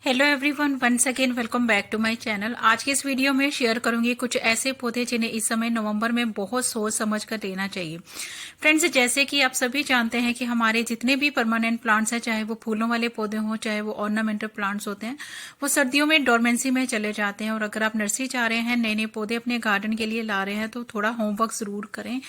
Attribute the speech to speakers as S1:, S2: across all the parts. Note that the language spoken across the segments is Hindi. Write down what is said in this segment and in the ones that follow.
S1: Hello everyone, once again welcome back to my channel. आज के इस वीडियो में शेयर करूंगी कुछ ऐसे पौधे जिन्हें इस समय नवंबर में बहुत सोच समझ कर लेना चाहिए। फ्रेंड्स, जैसे कि आप सभी जानते हैं कि हमारे जितने भी परमानेंट प्लांट्स हैं, चाहे वो फूलों वाले पौधे हों चाहे वो ऑर्नामेंटल प्लांट्स होते हैं, वो सर्दियों में डोरमेंसी में चले जाते हैं। और अगर आप नर्सरी चाह रहे हैं, नए नए पौधे अपने गार्डन के लिए ला रहे हैं, तो थोड़ा होमवर्क जरूर करें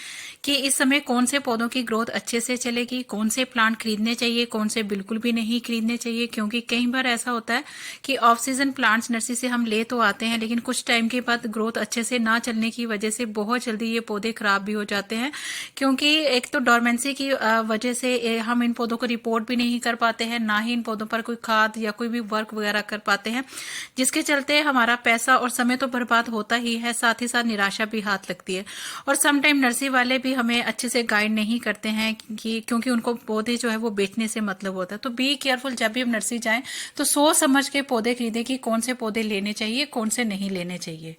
S1: कि इस समय कौन से पौधों की ग्रोथ अच्छे से चलेगी, कौन से प्लांट खरीदने चाहिए, कौन से बिल्कुल भी नहीं खरीदने चाहिए। क्योंकि कई बार ऐसा होता है कि ऑफ सीजन प्लांट्स नर्सरी से हम ले तो आते हैं, लेकिन कुछ टाइम के बाद ग्रोथ अच्छे से ना चलने की वजह से बहुत जल्दी ये पौधे खराब भी हो जाते हैं। क्योंकि एक तो डोरमेंसी की वजह से हम इन पौधों को रिपोर्ट भी नहीं कर पाते हैं, ना ही इन पौधों पर कोई खाद या कोई भी वर्क वगैरह कर पाते हैं, जिसके चलते हमारा पैसा और समय तो बर्बाद होता ही है, साथ ही साथ निराशा भी हाथ लगती है। और सम टाइम नर्सरी वाले भी हमें अच्छे से गाइड नहीं करते हैं कि क्योंकि उनको पौधे जो है वो बेचने से मतलब होता है। तो बी केयरफुल, जब भी हम नर्सरी जाएं तो सोच समझ के पौधे खरीदें कि कौन से पौधे लेने चाहिए, कौन से नहीं लेने चाहिए।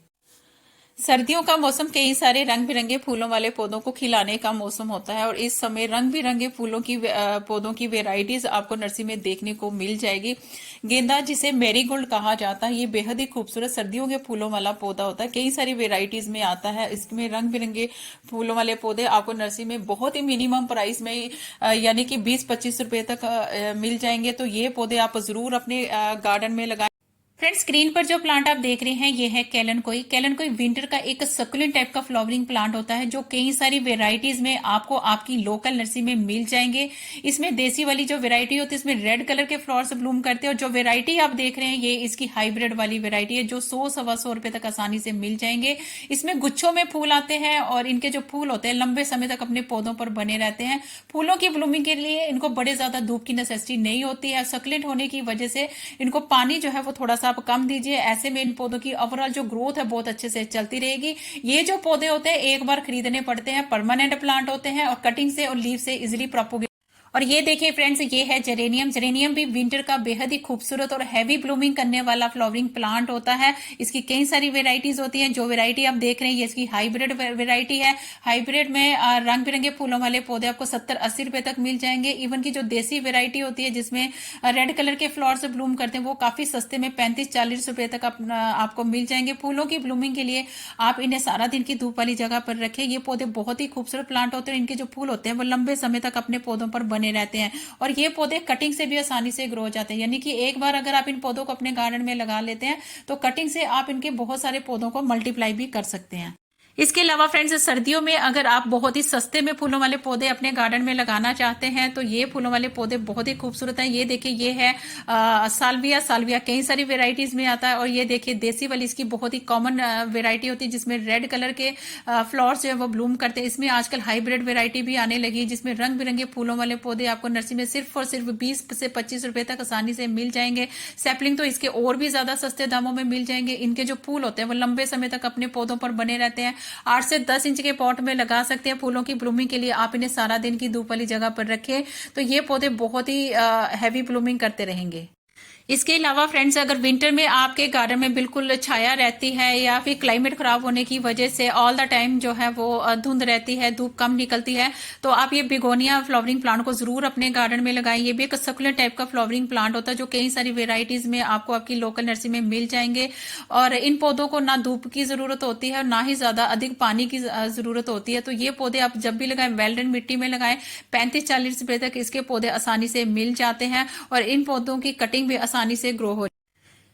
S1: सर्दियों का मौसम कई सारे रंग बिरंगे फूलों वाले पौधों को खिलाने का मौसम होता है, और इस समय रंग बिरंगे फूलों की पौधों की वेराइटीज आपको नर्सरी में देखने को मिल जाएगी। गेंदा, जिसे मैरीगोल्ड कहा जाता है, ये बेहद ही खूबसूरत सर्दियों के फूलों वाला पौधा होता है। कई सारी वेराइटीज में आता है। इसमें रंग बिरंगे फूलों वाले पौधे आपको नर्सरी में बहुत ही मिनिमम प्राइस में यानी कि 20-25 रुपए तक मिल जाएंगे। तो ये पौधे आप जरूर अपने गार्डन में लगाएं। फ्रेंड्स, स्क्रीन पर जो प्लांट आप देख रहे हैं ये है कैलनकोई। कैलनकोई विंटर का एक सकुलेंट टाइप का फ्लावरिंग प्लांट होता है, जो कई सारी वेराइटीज में आपको आपकी लोकल नर्सरी में मिल जाएंगे। इसमें देसी वाली जो वेराइटी होती है, इसमें रेड कलर के फ्लावर्स ब्लूम करते हैं, और जो वेराइटी आप देख रहे हैं ये इसकी हाइब्रिड वाली वेराइटी है, जो 100-125 रुपए तक आसानी से मिल जाएंगे। इसमें गुच्छों में फूल आते हैं, और इनके जो फूल होते हैं लंबे समय तक अपने पौधों पर बने रहते हैं। फूलों की ब्लूमिंग के लिए इनको बड़े ज्यादा धूप की नेसेसिटी नहीं होती है। सकुलेंट होने की वजह से इनको पानी जो है वो थोड़ा सा आप कम दीजिए। ऐसे में इन पौधों की ओवरऑल जो ग्रोथ है बहुत अच्छे से चलती रहेगी। ये जो पौधे होते हैं एक बार खरीदने पड़ते हैं, परमानेंट प्लांट होते हैं, और कटिंग से और लीव से इजिली प्रोपोगेट। और ये देखिए फ्रेंड्स, ये है जेरेनियम। जेरेनियम भी विंटर का बेहद ही खूबसूरत और हैवी ब्लूमिंग करने वाला फ्लावरिंग प्लांट होता है। इसकी कई सारी वेराइटीज होती हैं। जो वेराइटी आप देख रहे हैं ये इसकी हाइब्रिड वेराइटी है। हाइब्रिड में रंग बिरंगे फूलों वाले पौधे आपको 70-80 रुपए तक मिल जाएंगे। इवन की जो देसी वेराइटी होती है जिसमें रेड कलर के फ्लावर्स ब्लूम करते हैं, वो काफी सस्ते में 35-40 रुपए तक आपको मिल जाएंगे। फूलों की ब्लूमिंग के लिए आप इन्हें सारा दिन की धूप वाली जगह पर रखें। ये पौधे बहुत ही खूबसूरत प्लांट होते हैं। इनके जो फूल होते हैं वो लंबे समय तक अपने पौधों पर बने रहते हैं, और ये पौधे कटिंग से भी आसानी से ग्रो हो जाते हैं। यानी कि एक बार अगर आप इन पौधों को अपने गार्डन में लगा लेते हैं तो कटिंग से आप इनके बहुत सारे पौधों को मल्टीप्लाई भी कर सकते हैं। इसके अलावा फ्रेंड्स, सर्दियों में अगर आप बहुत ही सस्ते में फूलों वाले पौधे अपने गार्डन में लगाना चाहते हैं तो ये फूलों वाले पौधे बहुत ही खूबसूरत हैं। ये देखिए, ये है साल्विया। साल्विया कई सारी वेराइटीज में आता है, और ये देखिए देसी वाली इसकी बहुत ही कॉमन वेराइटी होती है, जिसमें रेड कलर के फ्लावर्स जो है वो ब्लूम करते हैं। इसमें आजकल हाइब्रिड वेराइटी भी आने लगी है, जिसमें रंग बिरंगे फूलों वाले पौधे आपको नर्सरी में सिर्फ और सिर्फ 20 से 25 रुपए तक आसानी से मिल जाएंगे। सैपलिंग तो इसके और भी ज्यादा सस्ते दामों में मिल जाएंगे। इनके जो फूल होते हैं वो लंबे समय तक अपने पौधों पर बने रहते हैं। 8 से 10 इंच के पॉट में लगा सकते हैं। फूलों की ब्लूमिंग के लिए आप इन्हें सारा दिन की धूप वाली जगह पर रखें तो ये पौधे बहुत ही हैवी ब्लूमिंग करते रहेंगे। इसके अलावा फ्रेंड्स, अगर विंटर में आपके गार्डन में बिल्कुल छाया रहती है या फिर क्लाइमेट खराब होने की वजह से ऑल द टाइम जो है वो धुंध रहती है, धूप कम निकलती है, तो आप ये बिगोनिया फ्लावरिंग प्लांट को जरूर अपने गार्डन में लगाएं। ये भी एक सकुलेंट टाइप का फ्लावरिंग प्लांट होता है, जो कई सारी वेराइटीज में आपको आपकी लोकल नर्सरी में मिल जाएंगे। और इन पौधों को ना धूप की जरूरत होती है और ना ही ज्यादा अधिक पानी की जरूरत होती है। तो ये पौधे आप जब भी लगाएं वेल्डन मिट्टी में लगाएं। 35-40 रुपए तक इसके पौधे आसानी से मिल जाते हैं, और इन पौधों की कटिंग भी आसानी से ग्रो हो।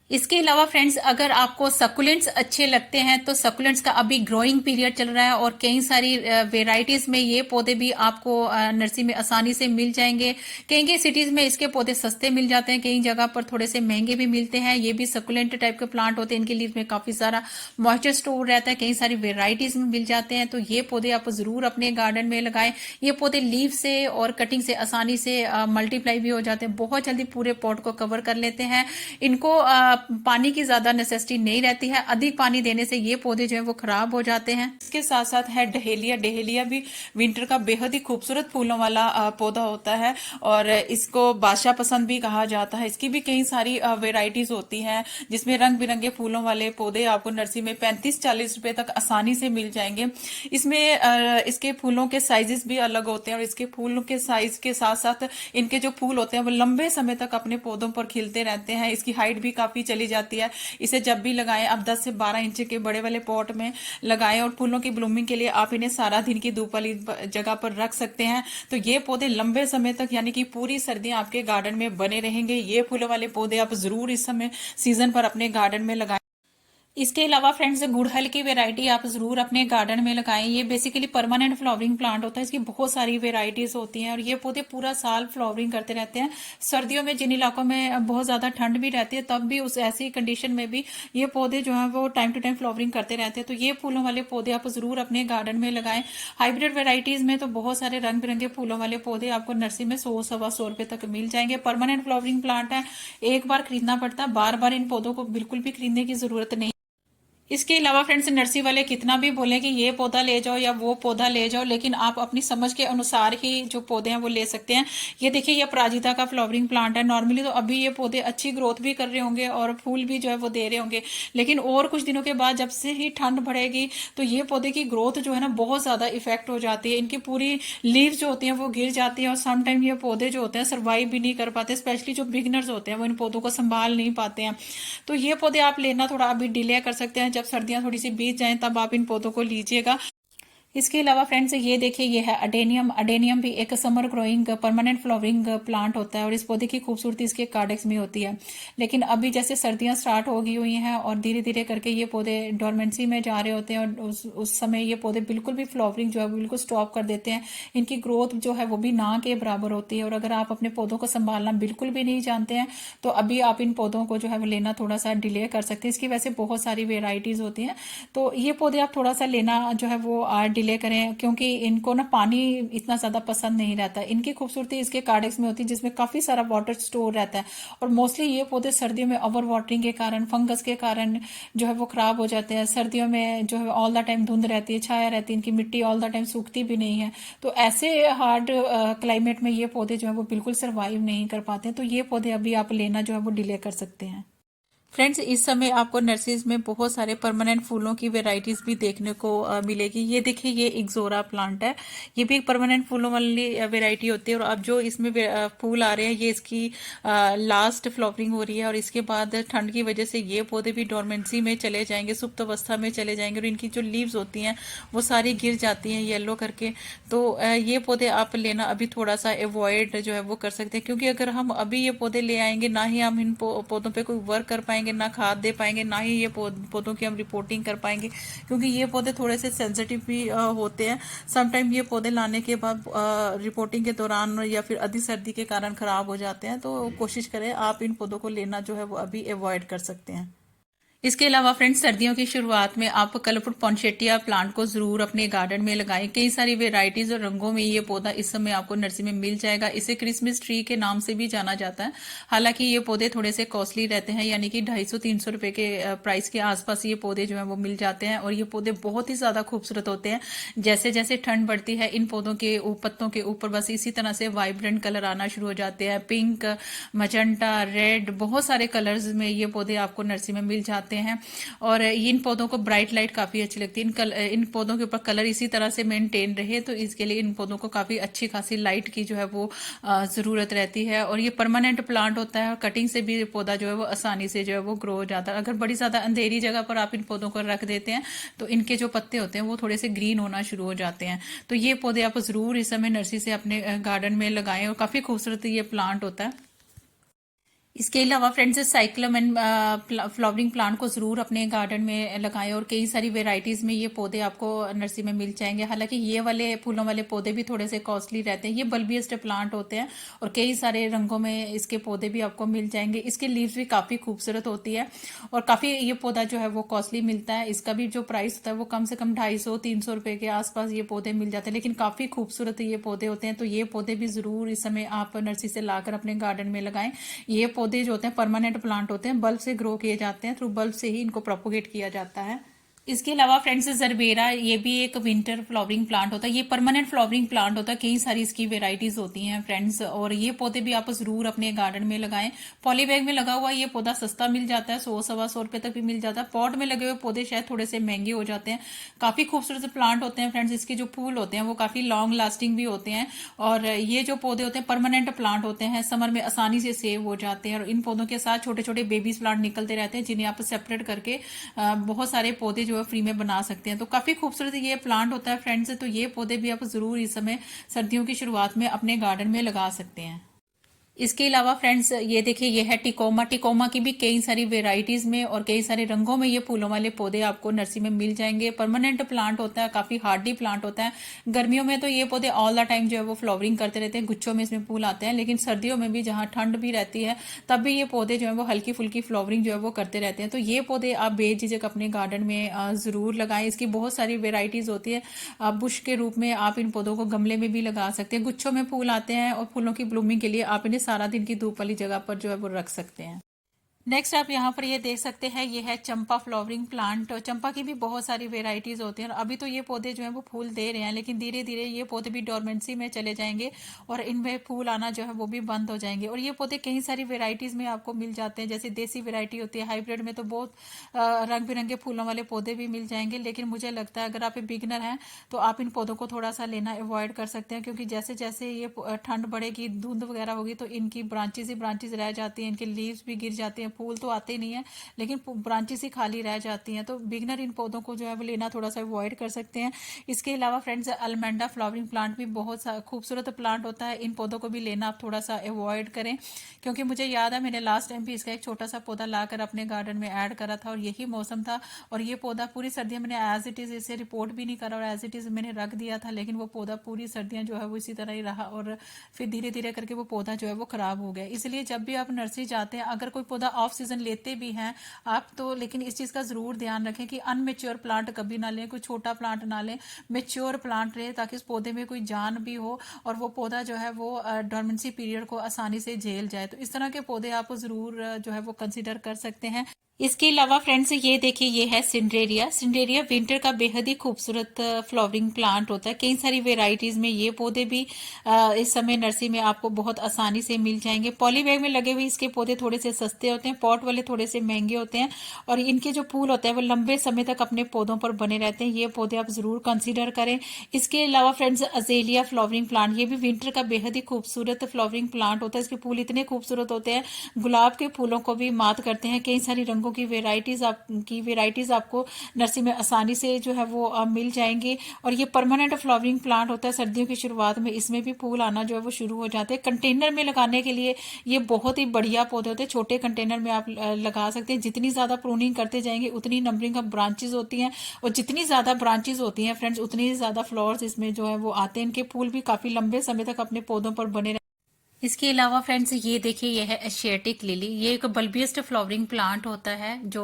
S1: इसके अलावा फ्रेंड्स, अगर आपको सकुलेंट्स अच्छे लगते हैं तो सकुलेंट्स का अभी ग्रोइंग पीरियड चल रहा है, और कई सारी वेराइटीज में ये पौधे भी आपको नर्सरी में आसानी से मिल जाएंगे। कई कई सिटीज में इसके पौधे सस्ते मिल जाते हैं, कई जगह पर थोड़े से महंगे भी मिलते हैं। ये भी सकुलेंट टाइप के प्लांट होते हैं। इनके लीव में काफी सारा मॉइस्चर स्टोर रहता है, कई सारी वेराइटीज में मिल जाते हैं। तो ये पौधे आप जरूर अपने गार्डन में लगाएं। ये पौधे लीव से और कटिंग से आसानी से मल्टीप्लाई भी हो जाते हैं, बहुत जल्दी पूरे पॉट को कवर कर लेते हैं। इनको पानी की ज्यादा नेसेसिटी नहीं रहती है। अधिक पानी देने से ये पौधे जो है वो खराब हो जाते हैं। इसके साथ साथ है डहेलिया। डहेलिया भी विंटर का बेहद ही खूबसूरत फूलों वाला पौधा होता है और इसको बादशाह पसंद भी कहा जाता है। इसकी भी कई सारी वेराइटीज होती हैं जिसमें रंग बिरंगे फूलों वाले पौधे आपको नर्सरी में 35-40 रुपए तक आसानी से मिल जाएंगे। इसमें इसके फूलों के साइजेस भी अलग होते हैं और इसके फूलों के साइज के साथ साथ इनके जो फूल होते हैं वो लंबे समय तक अपने पौधों पर खिलते रहते हैं। इसकी हाइट भी काफी चली जाती है। इसे जब भी लगाएं आप 10 से 12 इंच के बड़े वाले पॉट में लगाएं और फूलों की ब्लूमिंग के लिए आप इन्हें सारा दिन की धूप वाली जगह पर रख सकते हैं। तो ये पौधे लंबे समय तक यानी कि पूरी सर्दियां आपके गार्डन में बने रहेंगे। ये फूलों वाले पौधे आप जरूर इस समय सीजन पर अपने गार्डन में लगाएं। इसके अलावा फ्रेंड्स गुड़हल की वैरायटी आप जरूर अपने गार्डन में लगाएं। ये बेसिकली परमानेंट फ्लावरिंग प्लांट होता है। इसकी बहुत सारी वेराइटीज होती हैं और ये पौधे पूरा साल फ्लावरिंग करते रहते हैं। सर्दियों में जिन इलाकों में बहुत ज्यादा ठंड भी रहती है तब भी उस ऐसी कंडीशन में भी ये पौधे जो है वो टाइम टू टाइम फ्लावरिंग करते रहते हैं। तो ये फूलों वाले पौधे आप जरूर अपने गार्डन में लगाएं। हाइब्रिड वेराइटीज में तो बहुत सारे रंग बिरंगे फूलों वाले पौधे आपको नर्सरी में 100-125 रुपए तक मिल जाएंगे। परमानेंट फ्लावरिंग प्लांट है, एक बार खरीदना पड़ता है, बार बार इन पौधों को बिल्कुल भी खरीदने की जरूरत नहीं। इसके अलावा फ्रेंड्स नर्सरी वाले कितना भी बोले कि ये पौधा ले जाओ या वो पौधा ले जाओ, लेकिन आप अपनी समझ के अनुसार ही जो पौधे हैं वो ले सकते हैं। ये देखिए ये अपराजिता का फ्लावरिंग प्लांट है। नॉर्मली तो अभी ये पौधे अच्छी ग्रोथ भी कर रहे होंगे और फूल भी जो है वो दे रहे होंगे, लेकिन और कुछ दिनों के बाद जब से ही ठंड बढ़ेगी तो ये पौधे की ग्रोथ जो है ना बहुत ज्यादा इफेक्ट हो जाती है। इनकी पूरी लीव्स जो होती हैं वो गिर जाती है और समटाइम ये पौधे जो होते हैं सर्वाइव भी नहीं कर पाते। स्पेशली जो बिगनर्स होते हैं वो इन पौधों को संभाल नहीं पाते हैं। तो ये पौधे आप लेना थोड़ा अभी डिले कर सकते हैं। जब सर्दियां थोड़ी सी बीत जाएं तब आप इन पौधों को लीजिएगा। इसके अलावा फ्रेंड्स ये देखिए ये है अडेनियम। अडेनियम भी एक summer growing permanent flowering plant होता है और इस पौधे की खूबसूरती इसके कार्डेक्स में होती है। लेकिन अभी जैसे सर्दियां स्टार्ट हो गई हुई हैं और धीरे धीरे करके ये पौधे डोरमेंसी में जा रहे होते हैं और उस समय ये पौधे बिल्कुल भी फ्लावरिंग जो है बिल्कुल स्टॉप कर देते हैं। इनकी ग्रोथ जो है वो भी ना के बराबर होती है और अगर आप अपने पौधों को संभालना बिल्कुल भी नहीं जानते हैं तो अभी आप इन पौधों को जो है वो लेना थोड़ा सा डिले कर सकते हैं। इसकी वैसे बहुत सारी वेराइटीज होती हैं, तो ये पौधे आप थोड़ा सा लेना जो है वो डिले करें क्योंकि इनको ना पानी इतना ज्यादा पसंद नहीं रहता। इनकी खूबसूरती इसके कार्डेक्स में होती है जिसमें काफी सारा वाटर स्टोर रहता है और मोस्टली ये पौधे सर्दियों में ओवर वाटरिंग के कारण, फंगस के कारण जो है वो खराब हो जाते हैं। सर्दियों में जो है ऑल द टाइम धुंध रहती है, छाया रहती है, इनकी मिट्टी ऑल द टाइम सूखती भी नहीं है। तो ऐसे हार्ड क्लाइमेट में ये पौधे जो है वो बिल्कुल सर्वाइव नहीं कर पाते। तो ये पौधे अभी आप लेना जो है वो डिले कर सकते हैं। फ्रेंड्स इस समय आपको नर्सरीज में बहुत सारे परमानेंट फूलों की वेराइटीज भी देखने को मिलेगी। ये देखिए ये इग्जोरा प्लांट है। ये भी एक परमानेंट फूलों वाली वेराइटी होती है और अब जो इसमें फूल आ रहे हैं ये इसकी लास्ट फ्लावरिंग हो रही है और इसके बाद ठंड की वजह से ये पौधे भी डोरमेंसी में चले जाएंगे, सुप्त अवस्था में चले जाएंगे और इनकी जो लीव्स होती हैं वो सारी गिर जाती हैं येलो करके। तो ये पौधे आप लेना अभी थोड़ा सा अवॉइड जो है वो कर सकते हैं क्योंकि अगर हम अभी ये पौधे ले आएंगे ना ही हम इन पौधों पे कोई वर्क कर पाएंगे, ना खाद दे पाएंगे, ना ही ये पौधों की हम रिपोर्टिंग कर पाएंगे क्योंकि ये पौधे थोड़े से सेंसिटिव भी होते हैं। समटाइम ये पौधे लाने के बाद रिपोर्टिंग के दौरान या फिर अधिक सर्दी के कारण खराब हो जाते हैं। तो कोशिश करें आप इन पौधों को लेना जो है वो अभी अवॉइड कर सकते हैं। इसके अलावा फ्रेंड्स सर्दियों की शुरुआत में आप कलरफुल पॉन्शेटिया प्लांट को जरूर अपने गार्डन में लगाएं। कई सारी वेराइटीज और रंगों में ये पौधा इस समय आपको नर्सरी में मिल जाएगा। इसे क्रिसमस ट्री के नाम से भी जाना जाता है। हालांकि ये पौधे थोड़े से कॉस्टली रहते हैं, यानी कि 250-300 रुपए के प्राइस के आसपास ये पौधे जो है वो मिल जाते हैं और ये पौधे बहुत ही ज्यादा खूबसूरत होते हैं। जैसे जैसे ठंड बढ़ती है इन पौधों के पत्तों के ऊपर बस इसी तरह से वाइब्रेंट कलर आना शुरू हो जाते हैं। पिंक, मजेंटा, रेड, बहुत सारे कलर्स में ये पौधे आपको नर्सरी में मिल जाते हैं और इन पौधों को ब्राइट लाइट काफी अच्छी लगती है। इन पौधों के ऊपर कलर इसी तरह से मेंटेन रहे तो इसके लिए इन पौधों को काफी अच्छी खासी लाइट की जो है वो जरूरत रहती है और ये परमानेंट प्लांट होता है और कटिंग से भी पौधा जो है वो आसानी से जो है वो ग्रो हो जाता है। अगर बड़ी ज्यादा अंधेरी जगह पर आप इन पौधों को रख देते हैं तो इनके जो पत्ते होते हैं वो थोड़े से ग्रीन होना शुरू हो जाते हैं। तो ये पौधे आप जरूर इस समय नर्सरी से अपने गार्डन में लगाएं और काफी खूबसूरत ये प्लांट होता है। इसके अलावा फ्रेंड्स साइक्लम एंड फ्लावरिंग प्लांट को जरूर अपने गार्डन में लगाएं और कई सारी वेराइटीज में ये पौधे आपको नर्सरी में मिल जाएंगे। हालांकि ये वाले फूलों वाले पौधे भी थोड़े से कॉस्टली रहते हैं। ये बल्बियस्ट प्लांट होते हैं और कई सारे रंगों में इसके पौधे भी आपको मिल जाएंगे। इसके लीव्स भी काफी खूबसूरत होती है और काफी ये पौधा जो है वो कॉस्टली मिलता है। इसका भी जो प्राइस होता है वो कम से कम 250-300 रुपए के आसपास ये पौधे मिल जाते हैं, लेकिन काफी खूबसूरत ये पौधे होते हैं। तो ये पौधे भी जरूर इस समय आप नर्सरी से लाकर अपने गार्डन में लगाएं। ये पौधे जो होते हैं परमानेंट प्लांट होते हैं, बल्ब से ग्रो किए जाते हैं, थ्रू बल्ब से ही इनको प्रोपोगेट किया जाता है। इसके अलावा फ्रेंड्स जरबेरा, ये भी एक विंटर फ्लावरिंग प्लांट होता है, ये परमानेंट फ्लावरिंग प्लांट होता है, कई सारी इसकी वेराइटीज होती हैं फ्रेंड्स। और ये पौधे भी आप जरूर अपने गार्डन में लगाएं। पॉली बैग में लगा हुआ ये पौधा सस्ता मिल जाता है, 100-125 रुपए तक भी मिल जाता है। पॉट में लगे हुए पौधे शायद थोड़े से महंगे हो जाते हैं। काफी खूबसूरत प्लांट होते हैं फ्रेंड्स। इसके जो फूल होते हैं वो काफी लॉन्ग लास्टिंग भी होते हैं। और ये जो पौधे होते हैं परमानेंट प्लांट होते हैं, समर में आसानी से सेव हो जाते हैं। और इन पौधों के साथ छोटे छोटे बेबीज प्लांट निकलते रहते हैं, जिन्हें आप सेपरेट करके बहुत सारे पौधे जो है फ्री में बना सकते हैं। तो काफी खूबसूरत ये प्लांट होता है फ्रेंड्स। तो ये पौधे भी आप जरूर इस समय सर्दियों की शुरुआत में अपने गार्डन में लगा सकते हैं। इसके अलावा फ्रेंड्स ये देखिए, ये है टिकोमा। टिकोमा की भी कई सारी वेराइटीज में और कई सारे रंगों में ये फूलों वाले पौधे आपको नर्सरी में मिल जाएंगे। परमानेंट प्लांट होता है, काफी हार्डी प्लांट होता है। गर्मियों में तो ये पौधे ऑल द टाइम जो है वो फ्लावरिंग करते रहते हैं, गुच्छों में इसमें फूल आते हैं। लेकिन सर्दियों में भी जहां ठंड भी रहती है तब भी ये पौधे जो है वो हल्की फुल्की फ्लावरिंग जो है वो करते रहते हैं। तो ये पौधे आप बेझिझक अपने गार्डन में जरूर लगाएं। इसकी बहुत सारी वेराइटीज होती है। बुश के रूप में आप इन पौधों को गमले में भी लगा सकते हैं। गुच्छों में फूल आते हैं और फूलों की ब्लूमिंग के लिए आप इन्हें सारा दिन की धूप वाली जगह पर जो है वो रख सकते हैं। नेक्स्ट आप यहाँ पर ये देख सकते हैं, ये है चंपा फ्लावरिंग प्लांट। चंपा की भी बहुत सारी वेराइटीज होती हैं। और अभी तो ये पौधे जो है वो फूल दे रहे हैं, लेकिन धीरे धीरे ये पौधे भी डोरमेंसी में चले जाएंगे और इनमें फूल आना जो है वो भी बंद हो जाएंगे। और ये पौधे कई सारी वेराइटीज में आपको मिल जाते हैं, जैसे देसी वेराइटी होती है, हाइब्रिड में तो बहुत रंग बिरंगे फूलों वाले पौधे भी मिल जाएंगे। लेकिन मुझे लगता है अगर आप बिगिनर हैं तो आप इन पौधों को थोड़ा सा लेना अवॉइड कर सकते हैं, क्योंकि जैसे जैसे ये ठंड बढ़ेगी, धुंध वगैरह होगी, तो इनकी ब्रांचेज ही ब्रांचेज रह जाती हैं, इनके लीव्स भी गिर जाते हैं, फूल तो आते ही नहीं है लेकिन ब्रांचेस ही खाली रह जाती हैं। तो बिगनर इन पौधों को जो है वो लेना थोड़ा सा अवॉइड कर सकते हैं। इसके अलावा फ्रेंड्स अलमेंडा फ्लावरिंग प्लांट भी बहुत खूबसूरत प्लांट होता है। इन पौधों को भी लेना आप थोड़ा सा अवॉइड करें, क्योंकि मुझे याद है मैंने लास्ट टाइम भी इसका एक छोटा सा पौधा लाकर अपने गार्डन में ऐड करा था और यही मौसम था। और ये पौधा पूरी सर्दियां मैंने एज इट इज इसे रिपोर्ट भी नहीं करा और एज इट इज मैंने रख दिया था, लेकिन वो पौधा पूरी सर्दियां जो है वो इसी तरह ही रहा और फिर धीरे धीरे करके वो पौधा जो है वो खराब हो गया। इसलिए जब भी आप नर्सरी जाते हैं, अगर कोई पौधा ऑफ सीजन लेते भी हैं आप तो, लेकिन इस चीज का जरूर ध्यान रखें कि अनमेच्योर प्लांट कभी ना लें, कोई छोटा प्लांट ना लें, मेच्योर प्लांट रहे, ताकि इस पौधे में कोई जान भी हो और वो पौधा जो है वो डोरमेंसी पीरियड को आसानी से झेल जाए। तो इस तरह के पौधे आप जरूर जो है वो कंसिडर कर सकते हैं। इसके अलावा फ्रेंड्स ये देखिए, ये है सिंड्रेरिया। सिंड्रेरिया विंटर का बेहद ही खूबसूरत फ्लावरिंग प्लांट होता है। कई सारी वेराइटीज में ये पौधे भी इस समय नर्सरी में आपको बहुत आसानी से मिल जाएंगे। पॉली बैग में लगे हुए इसके पौधे थोड़े से सस्ते होते हैं, पॉट वाले थोड़े से महंगे होते हैं और इनके जो फूल होते हैं वो लंबे समय तक अपने पौधों पर बने रहते हैं। ये पौधे आप जरूर कंसिडर करें। इसके अलावा फ्रेंड्स अजेलिया फ्लावरिंग प्लांट, ये भी विंटर का बेहद ही खूबसूरत फ्लावरिंग प्लांट होता है। इसके फूल इतने खूबसूरत होते हैं, गुलाब के फूलों को भी मात करते हैं। कई सारी रंगों की वेराइटीज आपको नर्सरी में आसानी से जो है वो मिल जाएंगी। और ये परमानेंट फ्लावरिंग प्लांट होता है। सर्दियों की शुरुआत में इसमें भी फूल आना जो है वो शुरू हो जाते हैं। कंटेनर में लगाने के लिए ये बहुत ही बढ़िया पौधे होते हैं। छोटे कंटेनर में आप लगा सकते हैं। जितनी ज्यादा प्रूनिंग करते जाएंगे उतनी नंबरिंग ऑफ ब्रांचेस होती हैं और जितनी ज्यादा ब्रांचेस होती हैं फ्रेंड्स उतनी ज्यादा फ्लावर्स इसमें जो है वो आते हैं। इनके फूल भी काफी लंबे समय तक अपने पौधों पर बने। इसके अलावा फ्रेंड्स ये देखिए, ये है एशियाटिक लिली। ये एक बल्बियस्ट फ्लावरिंग प्लांट होता है जो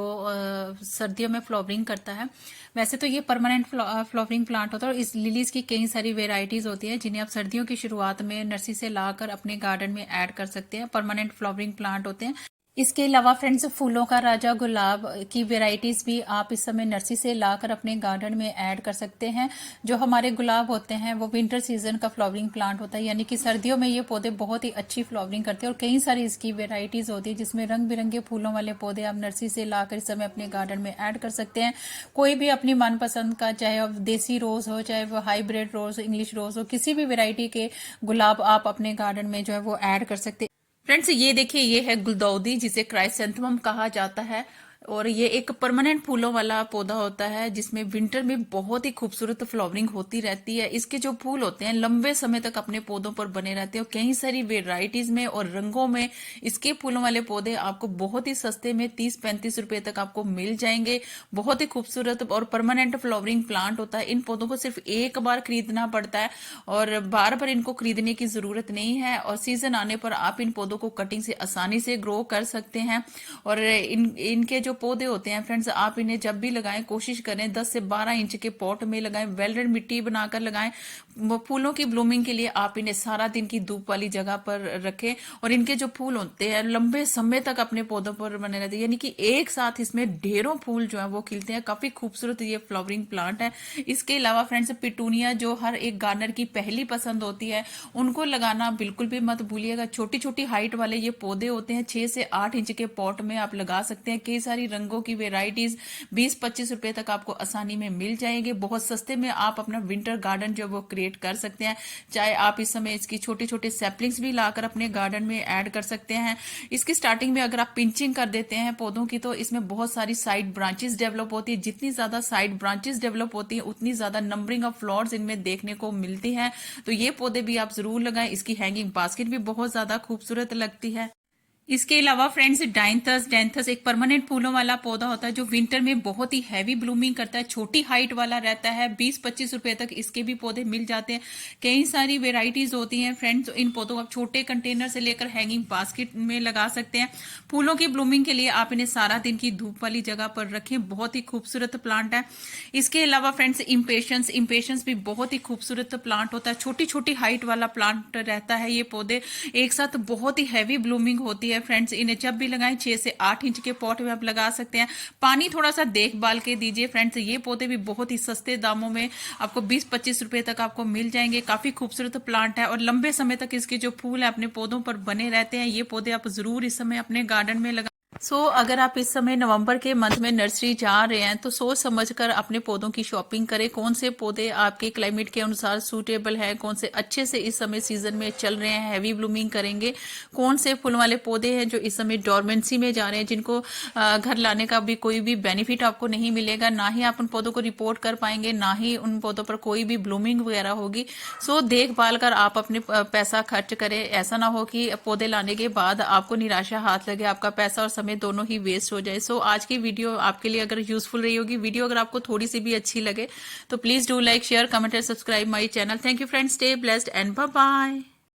S1: सर्दियों में फ्लावरिंग करता है। वैसे तो ये परमानेंट फ्लावरिंग प्लांट होता है और इस लिलीज की कई सारी वेराइटीज होती है, जिन्हें आप सर्दियों की शुरुआत में नर्सरी से लाकर अपने गार्डन में ऐड कर सकते हैं। परमानेंट फ्लावरिंग प्लांट होते हैं। इसके अलावा फ्रेंड्स फूलों का राजा गुलाब की वेराइटीज भी आप इस समय नर्सरी से लाकर अपने गार्डन में ऐड कर सकते हैं। जो हमारे गुलाब होते हैं वो विंटर सीजन का फ्लावरिंग प्लांट होता है, यानी कि सर्दियों में ये पौधे बहुत ही अच्छी फ्लावरिंग करते हैं और कई सारी इसकी वेराइटीज होती है, जिसमें रंग बिरंगे फूलों वाले पौधे आप नर्सरी से लाकर इस समय अपने गार्डन में ऐड कर सकते हैं। कोई भी अपनी मनपसंद का, चाहे देसी रोज हो, चाहे वो हाइब्रिड रोज, इंग्लिश रोज हो, किसी भी वेराइटी के गुलाब आप अपने गार्डन में जो है वो ऐड कर सकते हैं। फ्रेंड्स ये देखिए, ये है गुलदाउदी, जिसे क्राइसेंथेमम कहा जाता है और ये एक परमानेंट फूलों वाला पौधा होता है, जिसमें विंटर में बहुत ही खूबसूरत फ्लावरिंग होती रहती है। इसके जो फूल होते हैं लंबे समय तक अपने पौधों पर बने रहते हैं और कई सारी वेराइटीज में और रंगों में इसके फूलों वाले पौधे आपको बहुत ही सस्ते में 30-35 रुपए तक आपको मिल जाएंगे। बहुत ही खूबसूरत और परमानेंट फ्लावरिंग प्लांट होता है। इन पौधों को सिर्फ एक बार खरीदना पड़ता है और बार बार इनको खरीदने की जरूरत नहीं है और सीजन आने पर आप इन पौधों को कटिंग से आसानी से ग्रो कर सकते हैं। और इनके जो पौधे होते हैं फ्रेंड्स, आप इन्हें जब भी लगाएं कोशिश करें 10 से 12 इंच के पॉट में लगाएं, वेल्डेड मिट्टी बनाकर लगाएं। फूलों की ब्लूमिंग के लिए आप इन्हें सारा दिन की धूप वाली जगह पर रखें और इनके जो फूल होते हैं लंबे समय तक अपने पौधों पर बने रहते हैं, यानी कि एक साथ इसमें ढेरों फूल जो है वो खिलते हैं। काफी खूबसूरत ये फ्लावरिंग प्लांट है। इसके अलावा फ्रेंड्स, पिटूनिया जो हर एक गार्डनर की पहली पसंद होती है, उनको लगाना बिल्कुल भी मत भूलिएगा। छोटी छोटी हाइट वाले ये पौधे होते हैं, 6 से 8 इंच के पॉट में आप लगा सकते हैं। कई सारी रंगों की वेराइटीज 20-25 रुपए तक आपको आसानी में मिल जाएंगे। बहुत सस्ते में आप अपना विंटर गार्डन जो वो क्रिएट कर सकते हैं। चाहे आप इस समय इसकी छोटे छोटे सैपलिंग्स भी लाकर अपने गार्डन में ऐड कर सकते हैं। इसकी स्टार्टिंग में अगर आप पिंचिंग कर देते हैं पौधों की, तो इसमें बहुत सारी साइड ब्रांचेस डेवलप होती है। जितनी ज्यादा साइड ब्रांचेस डेवलप होती है उतनी ज्यादा नंबरिंग ऑफ फ्लावर्स इनमें देखने को मिलती है। तो ये पौधे भी आप जरूर लगाएं। इसकी हैंगिंग बास्केट भी बहुत ज्यादा खूबसूरत लगती है। इसके अलावा फ्रेंड्स, डायंथस एक परमानेंट फूलों वाला पौधा होता है जो विंटर में बहुत ही हैवी ब्लूमिंग करता है, छोटी हाइट वाला रहता है। 20-25 रुपए तक इसके भी पौधे मिल जाते हैं। कई सारी वेराइटीज होती हैं फ्रेंड्स। इन पौधों को आप छोटे कंटेनर से लेकर हैंगिंग बास्केट में लगा सकते हैं। फूलों की ब्लूमिंग के लिए आप इन्हें सारा दिन की धूप वाली जगह पर रखें। बहुत ही खूबसूरत प्लांट है। इसके अलावा फ्रेंड्स, इम्पेशंस भी बहुत ही खूबसूरत प्लांट होता है। छोटी छोटी हाइट वाला प्लांट रहता है। ये पौधे एक साथ बहुत ही हैवी ब्लूमिंग होती है फ्रेंड्स। इन्हें जब भी लगाएं 6 से 8 इंच के पॉट में आप लगा सकते हैं। पानी थोड़ा सा देखभाल के दीजिए फ्रेंड्स। ये पौधे भी बहुत ही सस्ते दामों में आपको 20-25 रुपए तक आपको मिल जाएंगे। काफी खूबसूरत प्लांट है और लंबे समय तक इसके जो फूल है अपने पौधों पर बने रहते हैं। ये पौधे आप जरूर इस समय अपने गार्डन में लगा। अगर आप इस समय नवंबर के मंथ में नर्सरी जा रहे हैं तो सोच समझकर अपने पौधों की शॉपिंग करें। कौन से पौधे आपके क्लाइमेट के अनुसार सूटेबल है, कौन से अच्छे से इस समय सीजन में चल रहे हैं, हैवी ब्लूमिंग करेंगे, कौन से फूल वाले पौधे हैं जो इस समय डोरमेंसी में जा रहे हैं, जिनको घर लाने का भी कोई भी बेनिफिट आपको नहीं मिलेगा। ना ही आप उन पौधों को रिपोर्ट कर पाएंगे, ना ही उन पौधों पर कोई भी ब्लूमिंग वगैरह होगी। देखभाल कर आप अपने पैसा खर्च करें। ऐसा ना हो कि पौधे लाने के बाद आपको निराशा हाथ लगे, आपका पैसा और समय दोनों ही वेस्ट हो जाए। आज की वीडियो आपके लिए अगर यूजफुल रही होगी, वीडियो अगर आपको थोड़ी सी भी अच्छी लगे तो please do like, share, comment and subscribe my channel. Thank you friends, stay blessed and bye bye.